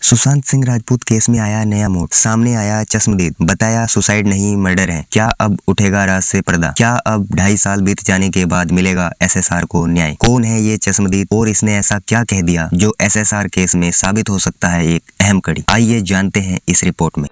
Sushant Singh Rajput case में आया नया मोड़, सामने आया चश्मदीद, बताया सुसाइड नहीं मर्डर है। क्या अब उठेगा राज से पर्दा? क्या अब 2.5 साल बीत जाने के बाद मिलेगा एसएसआर को न्याय? कौन है ये चश्मदीद और इसने ऐसा क्या कह दिया जो एसएसआर केस में साबित हो सकता है एक अहम कड़ी? आइए जानते हैं इस रिपोर्ट में।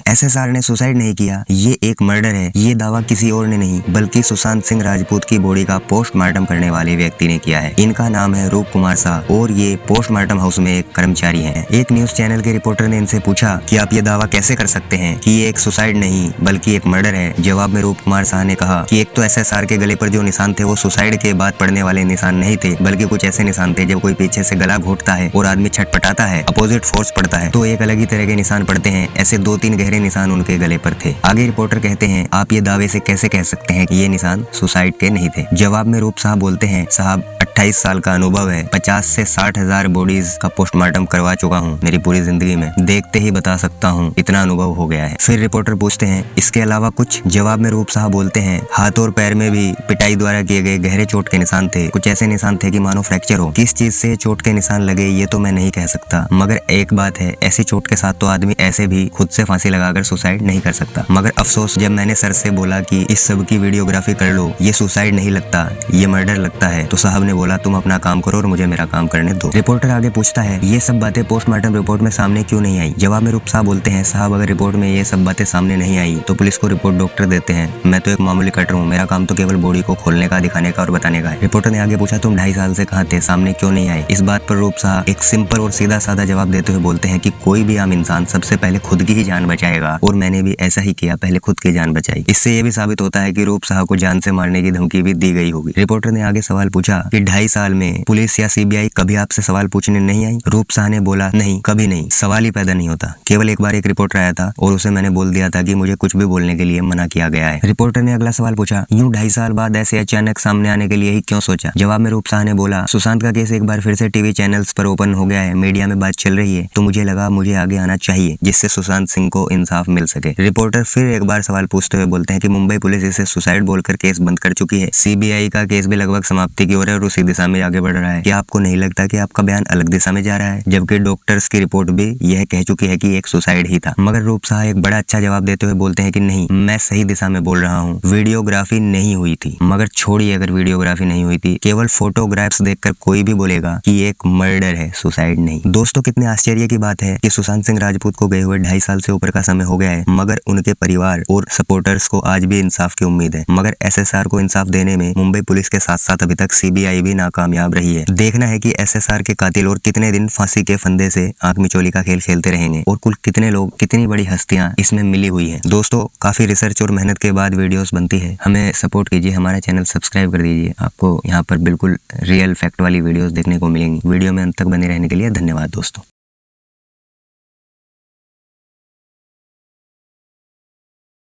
एसएसआर ने सुसाइड नहीं किया, ये एक मर्डर है। ये दावा किसी और ने नहीं बल्कि सुशांत सिंह राजपूत की बॉडी का पोस्टमार्टम करने वाले व्यक्ति ने किया है। इनका नाम है रूप कुमार शाह और ये पोस्टमार्टम हाउस में एक कर्मचारी हैं। एक न्यूज चैनल के रिपोर्टर ने इनसे पूछा कि आप ये दावा कैसे कर सकते हैं कि ये एक सुसाइड नहीं बल्कि एक मर्डर है। जवाब में रूप कुमार शाह ने कहा कि एक तो एसएसआर के गले पर जो निशान थे वो सुसाइड के बाद पड़ने वाले निशान नहीं थे, बल्कि कुछ ऐसे निशान थे जब कोई पीछे से गला घोटता है और आदमी छटपटाता है, अपोजिट फोर्स पड़ता है तो एक अलग ही तरह के निशान पड़ते हैं। ऐसे 2-3 गहरे निशान उनके गले पर थे। आगे रिपोर्टर कहते हैं, आप ये दावे से कैसे कह सकते हैं कि ये निशान सुसाइड के नहीं थे? जवाब में रूप साहब बोलते हैं, साहब 28 साल का अनुभव है, 50 से 60 हजार बॉडीज का पोस्टमार्टम करवा चुका हूँ मेरी पूरी जिंदगी में, देखते ही बता सकता हूँ इतना अनुभव हो गया है। फिर रिपोर्टर पूछते हैं, इसके अलावा कुछ? जवाब में रूप साहब बोलते हैं, हाथ और पैर में भी पिटाई द्वारा किए गए गहरे चोट के निशान थे। कुछ ऐसे निशान थे कि मानो फ्रैक्चर हो। किस चीज से चोट के निशान लगे ये तो मैं नहीं कह सकता, मगर एक बात है, ऐसी चोट के साथ तो आदमी ऐसे भी खुद से फांसी लगाकर सुसाइड नहीं कर सकता। मगर अफसोस, जब मैंने सर से बोला कि इस सब की वीडियोग्राफी कर लो, ये सुसाइड नहीं लगता, ये मर्डर लगता है, तो साहब ने बोला तुम अपना काम करो और मुझे मेरा काम करने दो। रिपोर्टर आगे पूछता है, ये सब बातें पोस्टमार्टम रिपोर्ट में सामने क्यों नहीं आई? जवाब में रूप साहब बोलते हैं, साहब अगर रिपोर्ट में ये सब बातें सामने नहीं आई तो पुलिस को रिपोर्ट डॉक्टर देते हैं। मैं तो एक मामूली कटर हूँ, मेरा काम तो केवल बॉडी को खोलने का, दिखाने का और बताने का है। रिपोर्टर ने आगे पूछा, तुम 2.5 साल से कहाँ थे, सामने क्यों नहीं आए? इस बात पर रूप साहब एक सिंपल और सीधा साधा जवाब देते हुए बोलते हैं कि कोई भी आम इंसान सबसे पहले खुद की ही जान बचाएगा और मैंने भी ऐसा ही किया, पहले खुद की जान बचाई। इससे ये भी साबित होता है कि रूप साहब को जान से मारने की धमकी भी दी गई होगी। रिपोर्टर ने आगे सवाल पूछा कि 2.5 साल में पुलिस या सीबीआई कभी आपसे सवाल पूछने नहीं आई? रूप साह ने बोला, नहीं, कभी नहीं, सवाल ही पैदा नहीं होता। केवल एक बार एक रिपोर्टर आया था और उसे मैंने बोल दिया था कि मुझे कुछ भी बोलने के लिए मना किया गया है। रिपोर्टर ने अगला सवाल पूछा, यूं 2.5 साल बाद ऐसे अचानक सामने आने के लिए ही क्यों सोचा? जवाब में रूप साह ने बोला, सुशांत का केस एक बार फिर से टीवी चैनल्स पर ओपन हो गया है, मीडिया में बात चल रही है, तो मुझे लगा मुझे आगे आना चाहिए जिससे सुशांत सिंह को इंसाफ मिल सके। रिपोर्टर फिर एक बार सवाल पूछते हुए बोलते हैं कि मुंबई पुलिस इसे सुसाइड बोलकर केस बंद कर चुकी है, सीबीआई का केस भी लगभग समाप्ति की ओर है और उसी दिशा में आगे बढ़ रहा है। क्या आपको नहीं लगता कि आपका बयान अलग दिशा में जा रहा है, जबकि डॉक्टर्स की रिपोर्ट भी यह कह चुकी है कि एक सुसाइड ही था? मगर रूप साह एक बड़ा अच्छा जवाब देते हुए बोलते हैं कि नहीं, मैं सही दिशा में बोल रहा हूँ, वीडियोग्राफी नहीं हुई थी। मगर छोड़िए अगर वीडियोग्राफी नहीं हुई थी, केवल फोटोग्राफ्स देखकर कोई भी बोलेगा कि एक मर्डर है, सुसाइड नहीं। दोस्तों, कितने आश्चर्य की बात है कि सुशांत सिंह राजपूत को गए हुए 2.5 साल से ऊपर का समय हो गया है, मगर उनके परिवार और सपोर्टर्स को आज भी इंसाफ की उम्मीद है। मगर एसएसआर को इंसाफ देने में मुंबई पुलिस के साथ साथ अभी तक सीबीआई भी नाकामयाब रही है। देखना है कि एसएसआर के कातिल और कितने दिन फांसी के फंदे से आंख मिचोली का खेल खेलते रहेंगे और कुल कितने लोग, कितनी बड़ी हस्तियां इसमें मिली हुई हैं। दोस्तों, काफी रिसर्च और मेहनत के बाद वीडियोस बनती है, हमें सपोर्ट कीजिए, हमारा चैनल सब्सक्राइब कर दीजिए। आपको यहाँ पर बिल्कुल रियल फैक्ट वाली वीडियोस देखने को मिलेंगी। वीडियो में अंत तक बने रहने के लिए धन्यवाद दोस्तों।